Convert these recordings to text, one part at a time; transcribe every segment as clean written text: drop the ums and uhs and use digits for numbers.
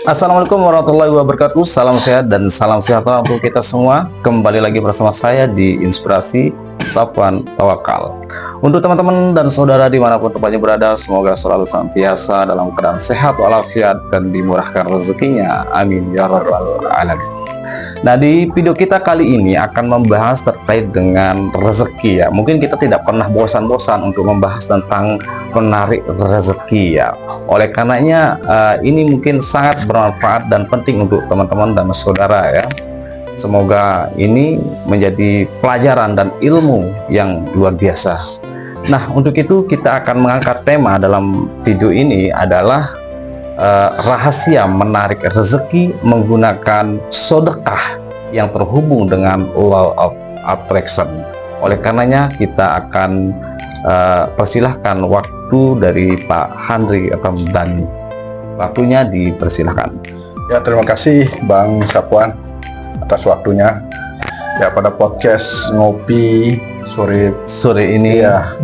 Assalamualaikum warahmatullahi wabarakatuh. Salam sehat dan salam sejahtera untuk kita semua. Kembali lagi bersama saya di Inspirasi Safwan Tawakal. Untuk teman-teman dan saudara dimanapun tempatnya berada, semoga selalu senantiasa dalam keadaan sehat walafiat dan dimurahkan rezekinya. Amin ya rabbal alamin. Nah, di video kita kali ini akan membahas terkait dengan rezeki ya. Mungkin kita tidak pernah bosan-bosan untuk membahas tentang menarik rezeki ya. Oleh karenanya ini mungkin sangat bermanfaat dan penting untuk teman-teman dan saudara ya. Semoga ini menjadi pelajaran dan ilmu yang luar biasa. Nah, untuk itu kita akan mengangkat tema dalam video ini adalah rahasia menarik rezeki menggunakan sedekah yang terhubung dengan law of attraction. Oleh karenanya kita akan persilahkan waktu dari Pak Handri Ramdhani. Waktunya dipersilahkan. Ya, terima kasih Bang Safwan atas waktunya. Ya, pada podcast ngopi sore ini ya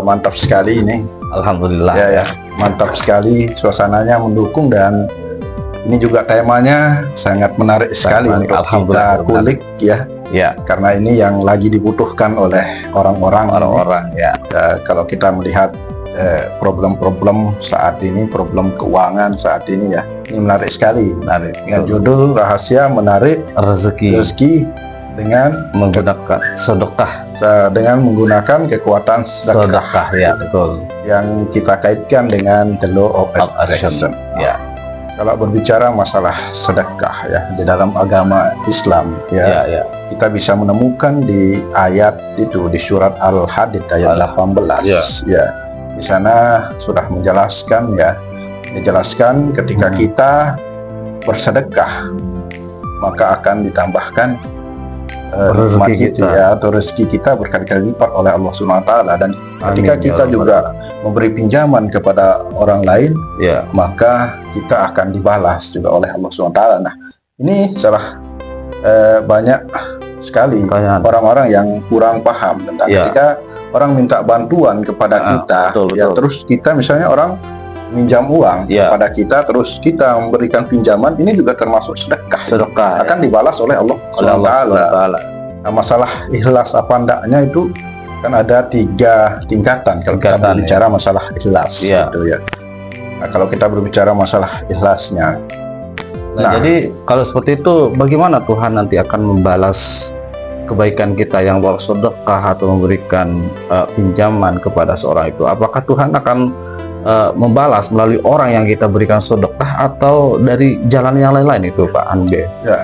mantap sekali ini. Alhamdulillah. Ya, mantap sekali, suasananya mendukung dan ini juga temanya sangat menarik sekali untuk kita kulik ya. Ya, karena ini yang lagi dibutuhkan oleh orang-orang ya. Kalau kita melihat problem-problem saat ini, problem keuangan saat ini ya, ini menarik sekali. Dengan judul rahasia menarik rezeki dengan menggunakan sedekah, dengan menggunakan kekuatan sedekah ya, betul. Yang kita kaitkan dengan the law of attraction. Ya. Kalau berbicara masalah sedekah ya di dalam agama Islam ya, kita bisa menemukan di ayat itu di surat Al-Hadid ayat 18 ya. Di sana sudah menjelaskan ketika kita bersedekah maka akan ditambahkan rezeki kita ya, atau rezeki kita berkali-kali lipat oleh Allah Subhanahu wa taala. Dan ketika kita juga memberi pinjaman kepada orang lain maka kita akan dibalas juga oleh Allah Subhanahu wa taala. Nah, ini salah banyak sekali orang-orang yang kurang paham tentang ketika orang minta bantuan kepada kita betul. Terus kita misalnya orang minjam uang kepada kita, terus kita memberikan pinjaman, ini juga termasuk sedekah akan dibalas oleh Allah SWT. Nah, masalah ikhlas apa ndaknya itu kan ada 3 tingkatan kalau kita berbicara masalah ikhlas gitu ya. Nah, kalau kita berbicara masalah ikhlasnya, jadi kalau seperti itu bagaimana Tuhan nanti akan membalas kebaikan kita yang bersedekah atau memberikan pinjaman kepada seorang itu? Apakah Tuhan akan membalas melalui orang yang kita berikan sedekah atau dari jalan yang lain-lain itu, Pak Ande? Ya,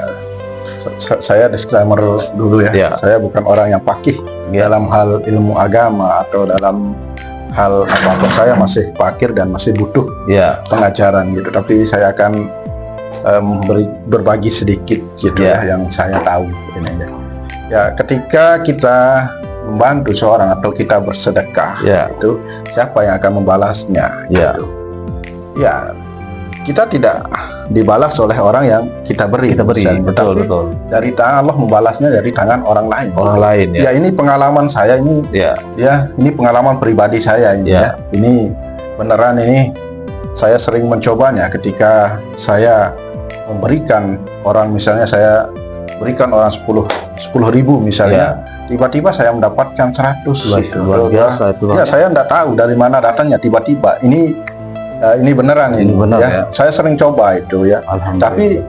saya disclaimer dulu ya. Saya bukan orang yang fakih dalam hal ilmu agama atau dalam hal apa-apa. Saya masih fakir dan masih butuh pengajaran gitu. Tapi saya akan berbagi sedikit gitu yang saya tahu ini ya. Ketika kita membantu seorang atau kita bersedekah itu siapa yang akan membalasnya gitu. Ya, kita tidak dibalas oleh orang yang kita beri betul. Dari tangan Allah membalasnya dari tangan orang lain ya. Ini pengalaman saya ini ini pengalaman pribadi saya ini ini beneran ini saya sering mencobanya ketika saya memberikan orang, misalnya saya berikan orang 10.000 misalnya, tiba-tiba saya mendapatkan 100. Luar biasa itu. Ya, saya tidak tahu dari mana datangnya tiba-tiba. Ini beneran ini ya. Saya sering coba itu ya. Tapi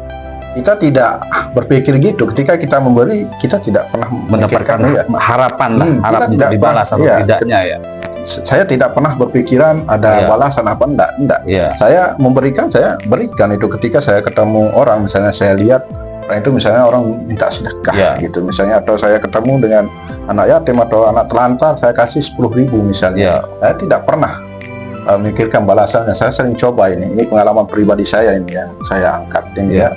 kita tidak berpikir gitu. Ketika kita memberi, kita tidak pernah mendapatkan harapan harap dibalas atau tidaknya ya. Saya tidak pernah berpikiran ada balasan apa enggak. Saya memberikan, saya berikan itu. Ketika saya ketemu orang, misalnya saya lihat orang itu misalnya orang minta sedekah gitu misalnya, atau saya ketemu dengan anak yatim atau anak telantar, saya kasih 10.000 misalnya. Saya tidak pernah memikirkan balasannya. Saya sering coba ini pengalaman pribadi saya ini yang saya angkat ini ya.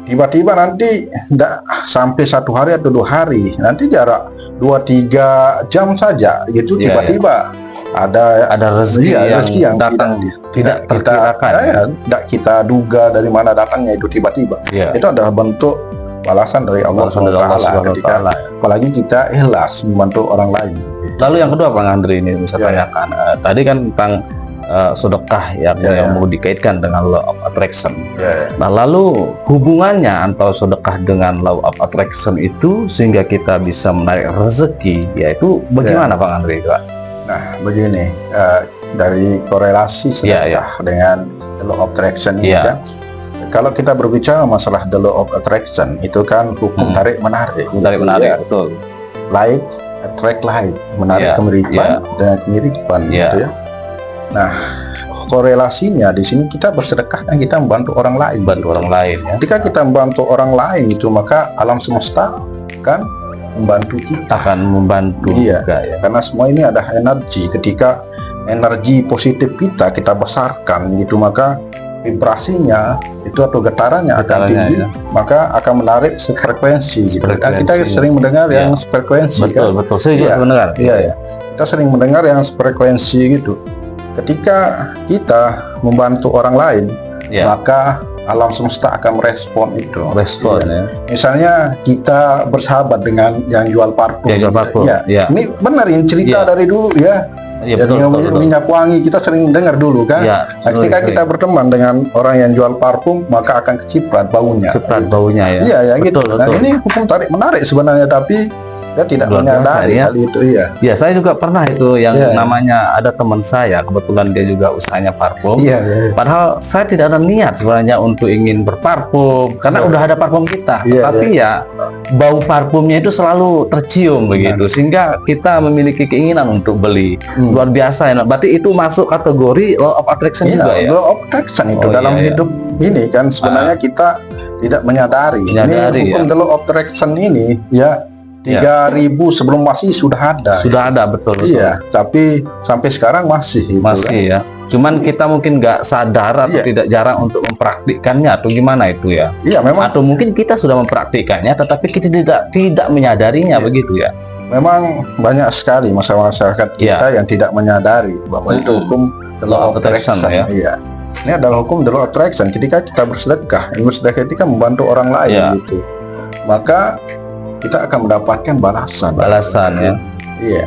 Tiba-tiba nanti tidak sampai 1 hari atau 2 hari, nanti jarak 2-3 jam saja gitu, tiba-tiba ada rezeki yang datang tidak terkirakan, tidak kita duga dari mana datangnya itu tiba-tiba. Itu adalah bentuk balasan dari Allah SWT ketika apalagi kita ikhlas membantu orang lain. Lalu yang kedua, Bang Andri, ini bisa tanyakan tadi kan tentang sedekah yang mau dikaitkan dengan law of attraction. Ya. Nah, lalu hubungannya antara sedekah dengan law of attraction itu sehingga kita bisa menarik rezeki, yaitu bagaimana Bang Andre? Nah, begini, dari korelasi sedekah dengan the law of attraction ini kan, kalau kita berbicara masalah the law of attraction itu kan hukum tarik menarik. Betul. Like attract like, menarik kemiripan dengan kemiripan, gitu ya. Nah, korelasinya di sini kita bersedekah kan kita membantu orang lain. Ya. Ketika kita membantu orang lain itu maka alam semesta kan membantu kita. Akan membantu. Juga, ya. Karena semua ini ada energi. Ketika energi positif kita besarkan gitu maka vibrasinya itu atau getarannya akan tinggi, maka akan menarik sefrekuensi gitu. Kita sering mendengar yang sefrekuensi. Betul. Saya juga mendengar. Iya. Kita sering mendengar yang sefrekuensi gitu. Ketika kita membantu orang lain, maka alam semesta akan merespon itu. Misalnya kita bersahabat dengan yang jual parfum. Ini benar ini cerita dari dulu ya. Minyak wangi kita sering dengar dulu kan. Ketika kita berteman dengan orang yang jual parfum, maka akan keciprat baunya. Gitu. Nah, ini hukum tarik menarik sebenarnya, tapi dia tidak menyadari hal itu. Ya, saya juga pernah itu yang namanya ada teman saya, kebetulan dia juga usahanya parfum. Padahal saya tidak ada niat sebenarnya untuk ingin berparfum karena udah ada parfum kita. Tapi ya bau parfumnya itu selalu tercium begitu sehingga kita memiliki keinginan untuk beli. Luar biasa ya. Berarti itu masuk kategori law of attraction juga ya. Law of attraction itu dalam hidup ini kan sebenarnya kita tidak menyadari. Ini hukum the law of attraction ini 3000 sebelum Masehi sudah ada. Betul. Tapi sampai sekarang masih ya. Cuman kita mungkin nggak sadar atau tidak jarang untuk mempraktikkannya atau gimana itu ya. Memang. Atau mungkin kita sudah mempraktikkannya tetapi kita tidak menyadarinya begitu ya. Memang banyak sekali masyarakat kita yang tidak menyadari bahwa itu hukum the law of attraction ya. Ini adalah hukum the law of attraction. Ketika kita bersedekah itu kan membantu orang lain gitu. Maka kita akan mendapatkan balasan ya.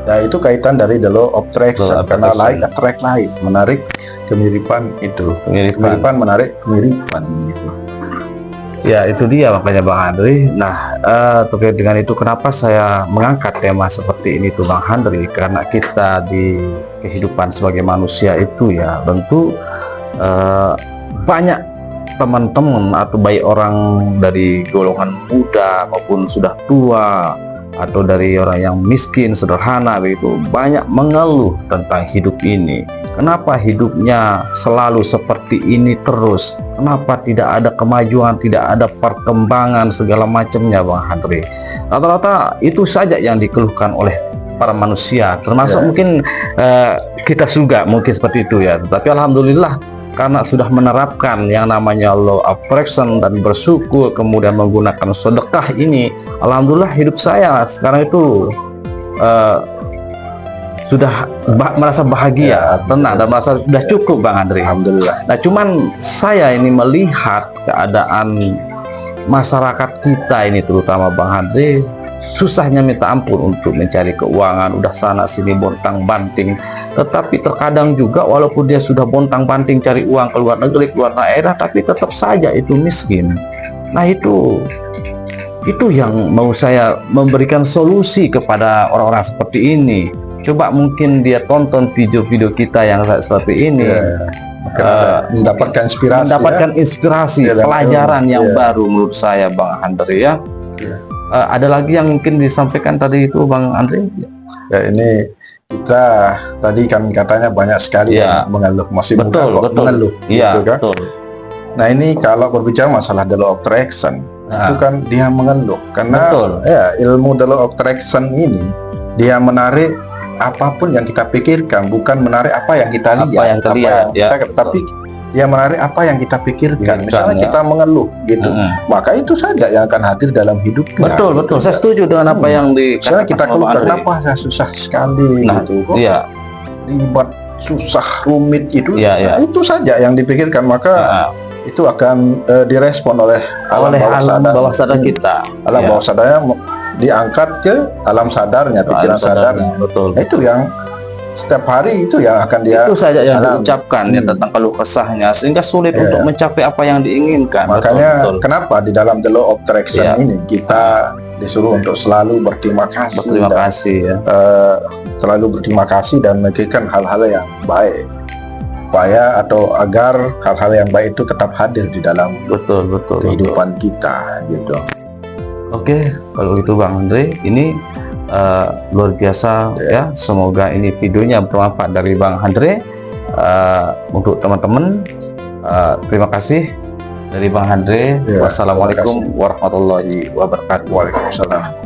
Ya itu kaitan dari the law of attraction karena like attract like, menarik kemiripan itu. Kemiripan menarik kemiripan gitu. Ya itu dia makanya Bang Andre. Nah terkait dengan itu kenapa saya mengangkat tema seperti ini tuh Bang Andre, karena kita di kehidupan sebagai manusia itu ya tentu banyak teman-teman atau baik orang dari golongan muda maupun sudah tua atau dari orang yang miskin sederhana begitu banyak mengeluh tentang hidup ini. Kenapa hidupnya selalu seperti ini terus? Kenapa tidak ada kemajuan, tidak ada perkembangan segala macamnya Bang Andre? Rata-rata itu saja yang dikeluhkan oleh para manusia, termasuk mungkin kita juga mungkin seperti itu ya. Tapi alhamdulillah karena sudah menerapkan yang namanya law of attraction dan bersyukur kemudian menggunakan sedekah ini, alhamdulillah hidup saya sekarang itu sudah merasa bahagia, tenang dan merasa sudah cukup Bang Andre. Alhamdulillah. Nah cuman saya ini melihat keadaan masyarakat kita ini terutama Bang Andre susahnya minta ampun untuk mencari keuangan, udah sana sini bontang-banting. Tetapi terkadang juga walaupun dia sudah bontang-banting cari uang ke luar negeri, keluar daerah, tapi tetap saja itu miskin. Nah itu yang mau saya memberikan solusi kepada orang-orang seperti ini. Coba mungkin dia tonton video-video kita yang seperti ini, mendapatkan inspirasi, pelajaran yang baru menurut saya Bang Andre ya. Ada lagi yang mungkin disampaikan tadi itu Bang Andre? Ya ini kita tadi kan katanya banyak sekali yang mengeluh, masih muda kok mengeluh gitu kan. Nah ini kalau berbicara masalah the law of attraction itu kan dia mengeluh karena ilmu the law of attraction ini dia menarik apapun yang kita pikirkan, bukan menarik apa yang kita lihat, tapi dia menarik apa yang kita pikirkan. Misalnya kita mengeluh gitu, maka itu saja yang akan hadir dalam hidupnya. Betul. Saya setuju dengan apa yang misalnya kita keluh, kenapa saya susah sekali gitu. Ribet, susah, rumit itu. Nah, itu saja yang dipikirkan, maka itu akan direspon oleh alam bawah sadar kita. Alam bawah sadarnya diangkat ke alam sadarnya, pikiran sadarnya. Betul. Nah, itu yang setiap hari itu yang akan dia itu saja yang alami. diucapkan ya tentang keluh kesahnya, sehingga sulit Ya. untuk mencapai apa yang diinginkan. Makanya Betul. kenapa di dalam the law of attraction Ya. ini kita disuruh untuk selalu berterima kasih, Berterima dan, kasih ya. selalu berterima kasih dan memikirkan hal-hal yang baik, supaya atau agar hal-hal yang baik itu tetap hadir di dalam Betul. kehidupan kita gitu. Oke, kalau gitu Bang Andre, ini luar biasa ya. Semoga ini videonya bermanfaat dari Bang Andre. Untuk teman-teman, terima kasih dari Bang Andre. Ya, Wassalamualaikum warahmatullahi wabarakatuh. Waalaikumsalam.